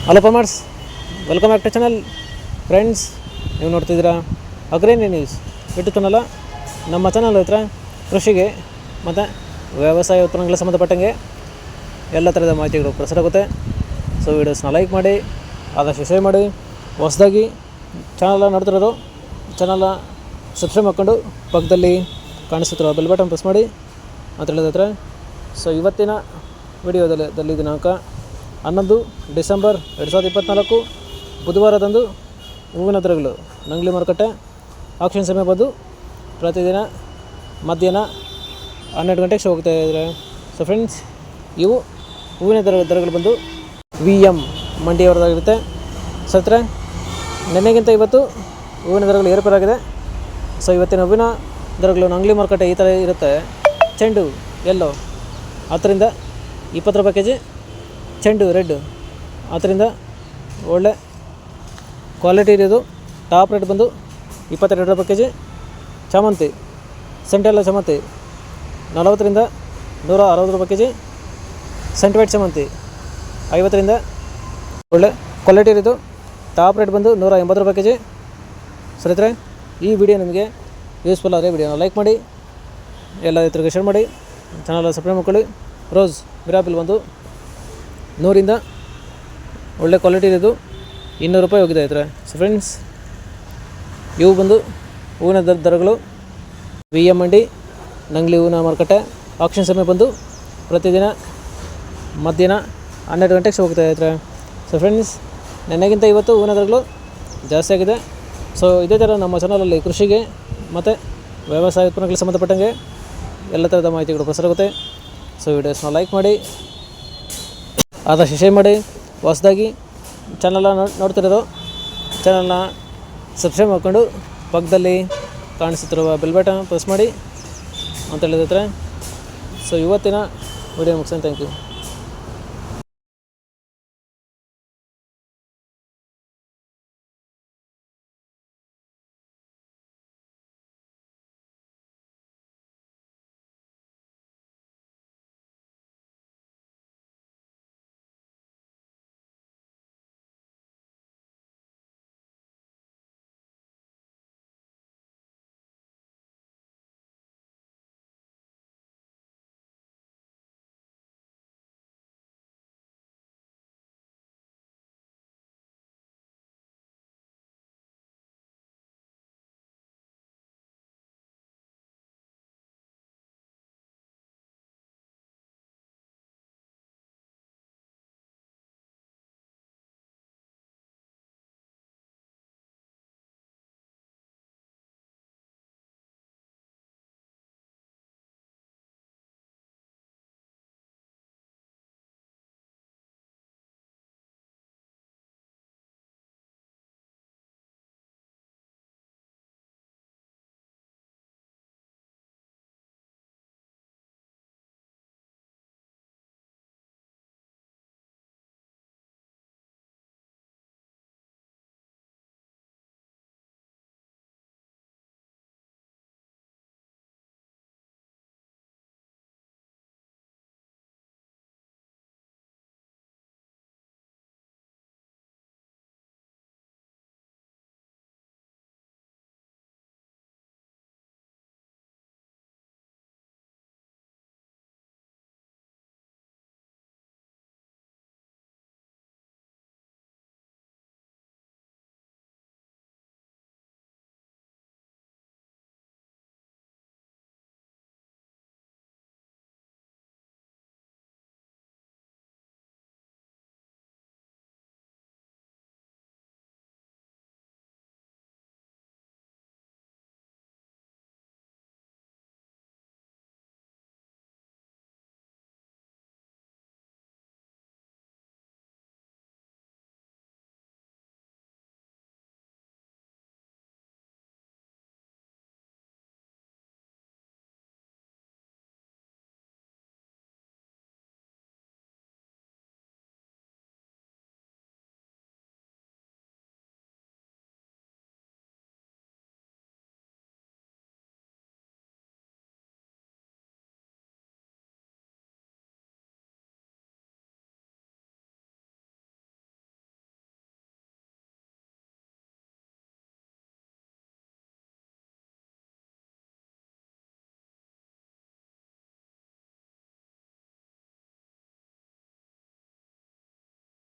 Hello farmers, welcome back to channel. Friends, ನೀವು ನೋಡ್ತಿದ್ದೀರಾ ಅಗ್ರೇನಿ ನ್ಯೂಸ್ ಯೂಟ್ಯೂಬ್ ಚಾನಲ್. ನಮ್ಮ ಚಾನಲ್ ಹತ್ರ ಕೃಷಿಗೆ ಮತ್ತು ವ್ಯವಸಾಯ ಉತ್ಪನ್ನಗಳಿಗೆ ಸಂಬಂಧಪಟ್ಟಂಗೆ ಎಲ್ಲ ಥರದ ಮಾಹಿತಿಗಳು ಪ್ರಸಾರ ಆಗುತ್ತೆ. ಸೊ ವೀಡಿಯೋಸ್ನ ಲೈಕ್ ಮಾಡಿ, ಆದಷ್ಟು ಶೇರ್ ಮಾಡಿ. ಹೊಸದಾಗಿ ಚಾನಲ್ನ ನೋಡ್ತಿರೋದು ಚಾನಲ್ನ ಸಬ್ಸ್ಕ್ರೈಬ್ ಮಾಡ್ಕೊಂಡು ಪಕ್ಕದಲ್ಲಿ ಕಾಣಿಸುತ್ತಿರೋ ಬೆಲ್ ಬಟನ್ ಪ್ರೆಸ್ ಮಾಡಿ ಅಂತ ಹೇಳಿದ್ರೆ. ಸೊ ಇವತ್ತಿನ ವಿಡಿಯೋದಲ್ಲಿ ದಿನಾಂಕ 11 ಡಿಸೆಂಬರ್ 2024 ಬುಧವಾರದಂದು ಹೂವಿನ ದರಗಳು ನಂಗ್ಲಿ ಮಾರುಕಟ್ಟೆ ಆಕ್ಷನ್ ಸಮಯ ಬಂದು ಪ್ರತಿದಿನ ಮಧ್ಯಾಹ್ನ 12 ಗಂಟೆಗೆ ಶೋ ಹೋಗ್ತಾ ಇದ್ದಾರೆ. ಸೊ ಫ್ರೆಂಡ್ಸ್, ಇವು ಹೂವಿನ ದರಗಳು ಬಂದು VM ಮಂಡಿಯವರದಾಗಿರುತ್ತೆ. ಸತ್ರ ನೆನ್ನೆಗಿಂತ ಇವತ್ತು ಹೂವಿನ ದರಗಳು ಏರ್ಪೇರಾಗಿದೆ. ಸೊ ಇವತ್ತಿನ ಹೂವಿನ ದರಗಳು ನಂಗ್ಲಿ ಮಾರುಕಟ್ಟೆ ಈ ಥರ ಇರುತ್ತೆ. ಚೆಂಡು ಎಲ್ಲೋ 10ರಿಂದ 20 ರೂಪಾಯಿ ಕೆಜಿ, ಚೆಂಡು ರೆಡ್ 10ರಿಂದ ಒಳ್ಳೆ ಕ್ವಾಲಿಟಿ ಇರೋದು ಟಾಪ್ ರೇಟ್ ಬಂದು 22 ರೂಪಾಯಿ ಕೆಜಿ. ಚಾಮಂತಿ ಸೆಂಟೆಲ್ಲ ಚಾಮಂತಿ 40ರಿಂದ 160 ರೂಪಾಯಿ ಕೆಜಿ. ಸೆಂಟ್ ವೈಟ್ ಚಾಮಂತಿ 50ರಿಂದ ಒಳ್ಳೆ ಕ್ವಾಲಿಟಿ ಇರೋದು ಟಾಪ್ ರೇಟ್ ಬಂದು 180 ರೂಪಾಯಿ ಕೆಜಿ. ಸ್ನೇಹಿತರೆ, ಈ ವಿಡಿಯೋ ನಿಮಗೆ ಯೂಸ್ಫುಲ್ ಆದರೆ ವಿಡಿಯೋನ ಲೈಕ್ ಮಾಡಿ, ಎಲ್ಲ ರೈತರಿಗೆ ಶೇರ್ ಮಾಡಿ, ಚಾನಲ್ ಸಬ್ಸ್ಕ್ರೈಬ್ ಮಾಡ್ಕೊಳ್ಳಿ. ರೋಸ್ ಮಿರಾಬಿಲ್ ಬಂದು 100ರಿಂದ ಒಳ್ಳೆ ಕ್ವಾಲಿಟಿ ಇರೋದು 200 ರೂಪಾಯಿ ಹೋಗಿದೆ ರೈತರೆ. ಸೊ ಫ್ರೆಂಡ್ಸ್, ಇವು ಬಂದು ಹೂವಿನ ದರಗಳು VM ಮಂಡಿ ನಂಗ್ಲಿ ಹೂವಿನ ಮಾರುಕಟ್ಟೆ ಆಕ್ಷನ್ ಸಮಯ ಬಂದು ಪ್ರತಿದಿನ ಮಧ್ಯಾಹ್ನ 12 ಗಂಟೆಗೆ ಶೋ ಹೋಗ್ತಾ ಇದ್ದಾರೆ. ಸೊ ಫ್ರೆಂಡ್ಸ್, ನೆನ್ನೆಗಿಂತ ಇವತ್ತು ಹೂವಿನ ದರಗಳು ಜಾಸ್ತಿ ಆಗಿದೆ. ಸೊ ಇದೇ ಥರ ನಮ್ಮ ಚಾನಲಲ್ಲಿ ಕೃಷಿಗೆ ಮತ್ತು ವ್ಯವಸಾಯ ಉತ್ಪನ್ನಗಳಿಗೆ ಸಂಬಂಧಪಟ್ಟಂಗೆ ಎಲ್ಲ ಥರದ ಮಾಹಿತಿಗಳು ಪ್ರಸಾರ ಆಗುತ್ತೆ. ಸೊ ವಿಡಿಯೋಸ್ನ ಲೈಕ್ ಮಾಡಿ, ಆದಷ್ಟು ಶೇರ್ ಮಾಡಿ. ಹೊಸದಾಗಿ ಚಾನಲ್ನ ನೋಡ್ತಿರೋದು ಚಾನಲ್ನ ಸಬ್ಸ್ಕ್ರೈಬ್ ಮಾಡ್ಕೊಂಡು ಪಕ್ಕದಲ್ಲಿ ಕಾಣಿಸುತ್ತಿರುವ ಬೆಲ್ ಬಟನ್ ಪ್ರೆಸ್ ಮಾಡಿ ಅಂತ ಹೇಳಿದ್ರೆ. ಸೊ ಇವತ್ತಿನ ವಿಡಿಯೋ ಮುಗಿಸೋಣ. Thank you.